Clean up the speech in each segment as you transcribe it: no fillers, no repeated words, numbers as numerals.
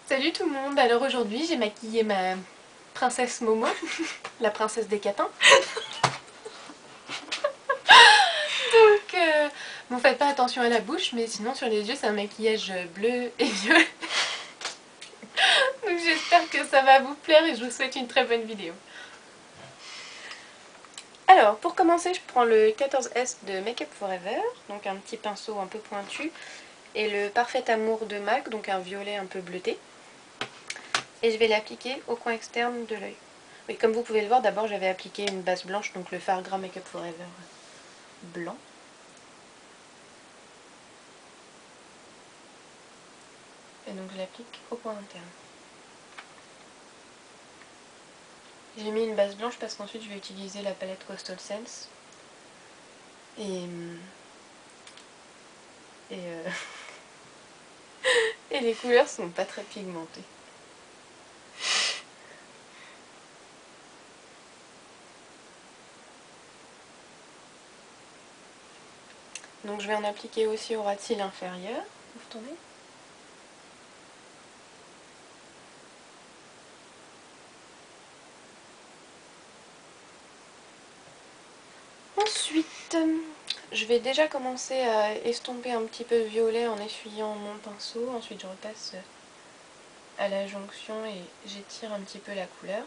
Salut tout le monde, alors aujourd'hui j'ai maquillé ma princesse Momo, la princesse des catins. Donc bon, faites pas attention à la bouche, mais sinon sur les yeux c'est un maquillage bleu et violet. Donc j'espère que ça va vous plaire et je vous souhaite une très bonne vidéo. Alors pour commencer je prends le 14S de Make Up Forever, donc un petit pinceau un peu pointu, et le Parfait Amour de MAC, donc un violet un peu bleuté. Et je vais l'appliquer au coin externe de l'œil. Oui, comme vous pouvez le voir, d'abord j'avais appliqué une base blanche, donc le fard gras Make Up Forever blanc. Et donc je l'applique au coin interne. J'ai mis une base blanche parce qu'ensuite je vais utiliser la palette Coastal Scents. Et et les couleurs sont pas très pigmentées. Donc je vais en appliquer aussi au ras de cils inférieur. Vous retournez ? Ensuite, je vais déjà commencer à estomper un petit peu de violet en essuyant mon pinceau. Ensuite je repasse à la jonction et j'étire un petit peu la couleur.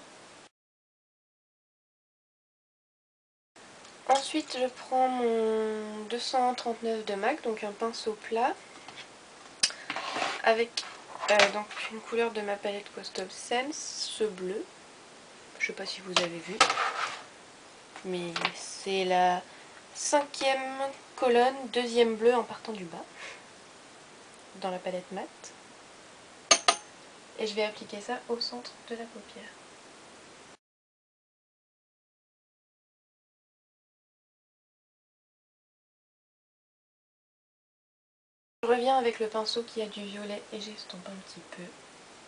Ensuite je prends mon 239 de MAC, donc un pinceau plat, avec donc une couleur de ma palette Coastal Scents, ce bleu. Je sais pas si vous avez vu, mais c'est la 5e colonne, 2e bleu en partant du bas, dans la palette mat. Et je vais appliquer ça au centre de la paupière. Je reviens avec le pinceau qui a du violet et j'estompe un petit peu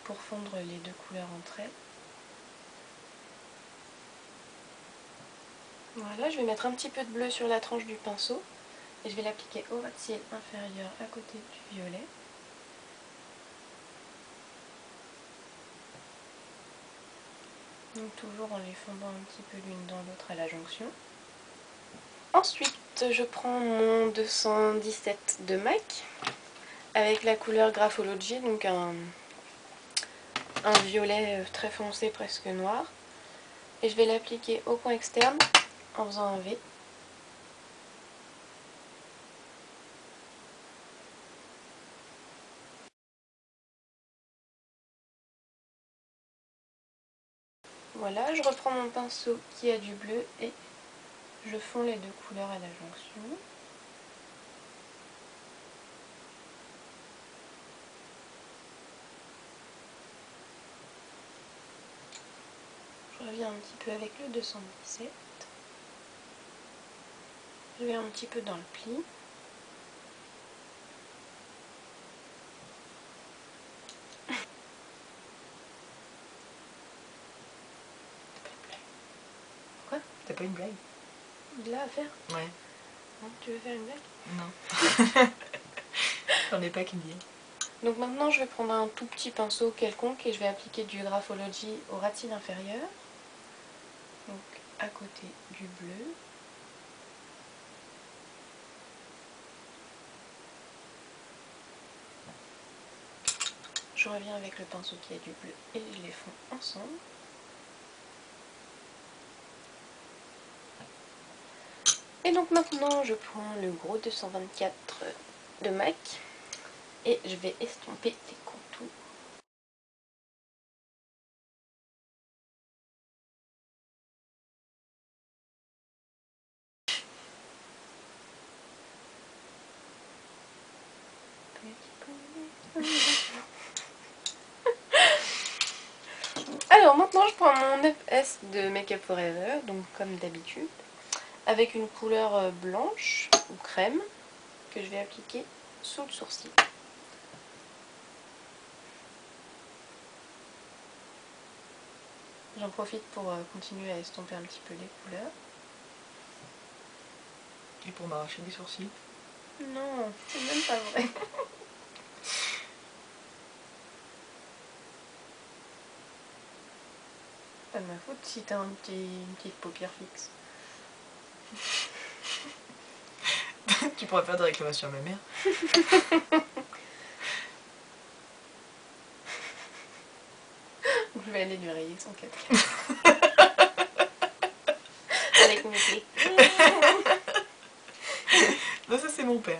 pour fondre les deux couleurs entre elles. Voilà, je vais mettre un petit peu de bleu sur la tranche du pinceau et je vais l'appliquer au ras de cils inférieur à côté du violet. Donc toujours en les fondant un petit peu l'une dans l'autre à la jonction. Ensuite, je prends mon 217 de MAC avec la couleur Graphology, donc un violet très foncé, presque noir. Et je vais l'appliquer au coin externe en faisant un V. Voilà, je reprends mon pinceau qui a du bleu et je fonds les deux couleurs à la jonction. Je reviens un petit peu avec le 217. Je vais un petit peu dans le pli. Quoi ? T'as pas une blague? Là à faire ? Ouais. Non, tu veux faire une blague ? Non. J'en ai pas qui me viennent. Donc maintenant je vais prendre un tout petit pinceau quelconque et je vais appliquer du Graphology au ras de cils inférieur. Donc à côté du bleu. Je reviens avec le pinceau qui a du bleu et je les fonds ensemble. Et donc maintenant je prends le gros 224 de MAC et je vais estomper les contours. Alors maintenant je prends mon 9S de Make Up Forever, donc comme d'habitude, avec une couleur blanche ou crème que je vais appliquer sous le sourcil. J'en profite pour continuer à estomper un petit peu les couleurs. Et pour m'arracher les sourcils? Non, c'est même pas vrai. Pas de ma faute si t'as une petite paupière fixe. Tu pourrais faire des réclamations à ma mère. Je vais aller lui rayer son 4x4. Avec mes clés. Non, ça c'est mon père.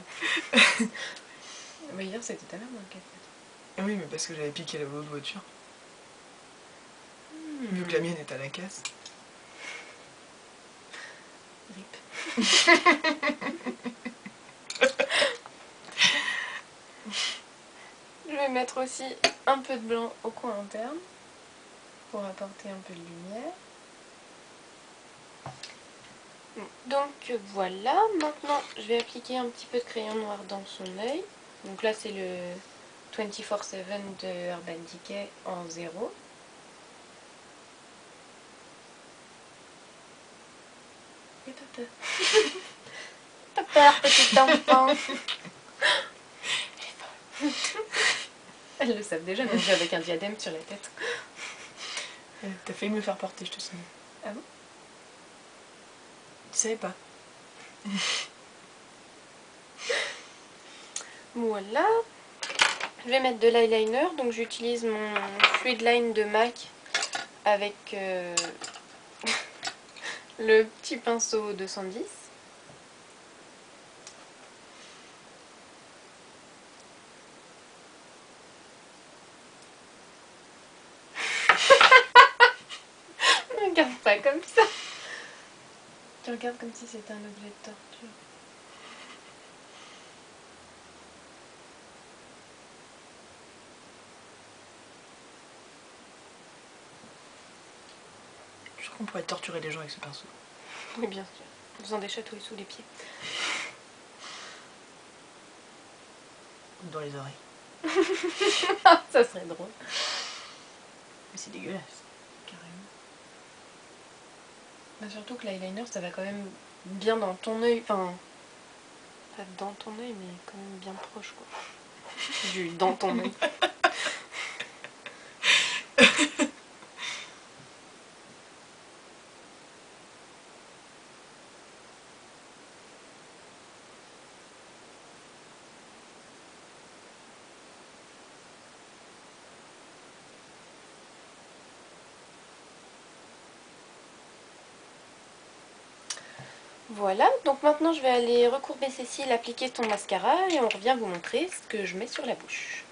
Mais hier c'était ta mère dans le 4x4. Oui, mais parce que j'avais piqué la l'autre voiture. Vu que la mienne est à la casse. Rip. Je vais mettre aussi un peu de blanc au coin interne pour apporter un peu de lumière. Donc voilà, maintenant je vais appliquer un petit peu de crayon noir dans son œil. Donc là c'est le 24/7 de Urban Decay en 0. N'aie pas peur. Pas peur, petit enfant. Elles le savent déjà, même avec un diadème sur la tête. T'as failli me le faire porter, je te signale. Ah bon? Tu savais pas? Voilà. Je vais mettre de l'eyeliner, donc j'utilise mon Fluid Line de MAC avec le petit pinceau 210. Ne regarde pas comme ça. Tu regardes comme si c'était un objet de torture. Je crois qu'on pourrait torturer les gens avec ce pinceau. Oui, bien sûr. En faisant des chatouilles sous les pieds. Ou dans les oreilles. Ça serait drôle. Mais c'est dégueulasse. Carrément. Bah, surtout que l'eyeliner, ça va quand même bien dans ton œil. Enfin, pas dans ton œil, mais quand même bien proche, quoi. Du dans ton œil. Voilà, donc maintenant je vais aller recourber ses cils, appliquer ton mascara et on revient vous montrer ce que je mets sur la bouche.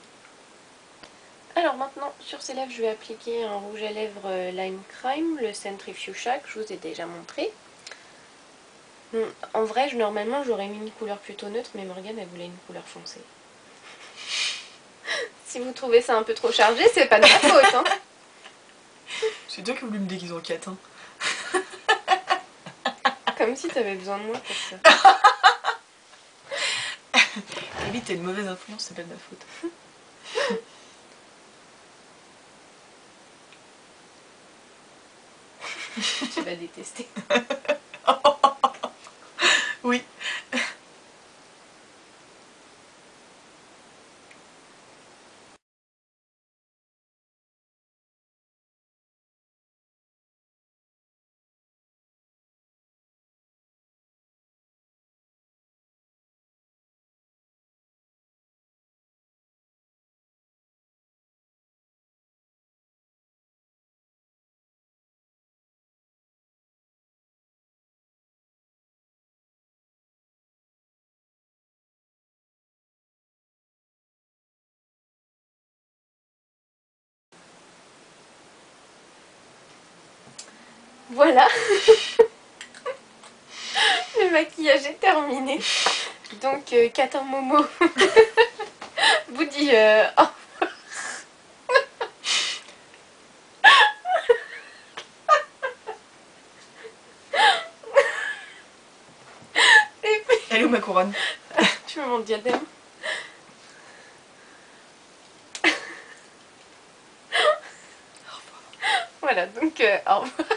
Alors maintenant, sur ses lèvres, je vais appliquer un rouge à lèvres Lime Crime, le Centri Fuchsia, que je vous ai déjà montré. En vrai, normalement, j'aurais mis une couleur plutôt neutre, mais Morgane, elle voulait une couleur foncée. Si vous trouvez ça un peu trop chargé, c'est pas de ma faute, hein. C'est toi qui as voulu me déguiser en catin. Comme si t'avais besoin de moi pour ça. Ellie, t'as une mauvaise influence, c'est pas de ma faute. Tu vas détester. Oui. Voilà. Le maquillage est terminé. Donc, Catin Momo vous dit oh. Elle est où ma couronne? Tu veux mon diadème? Voilà, donc au revoir.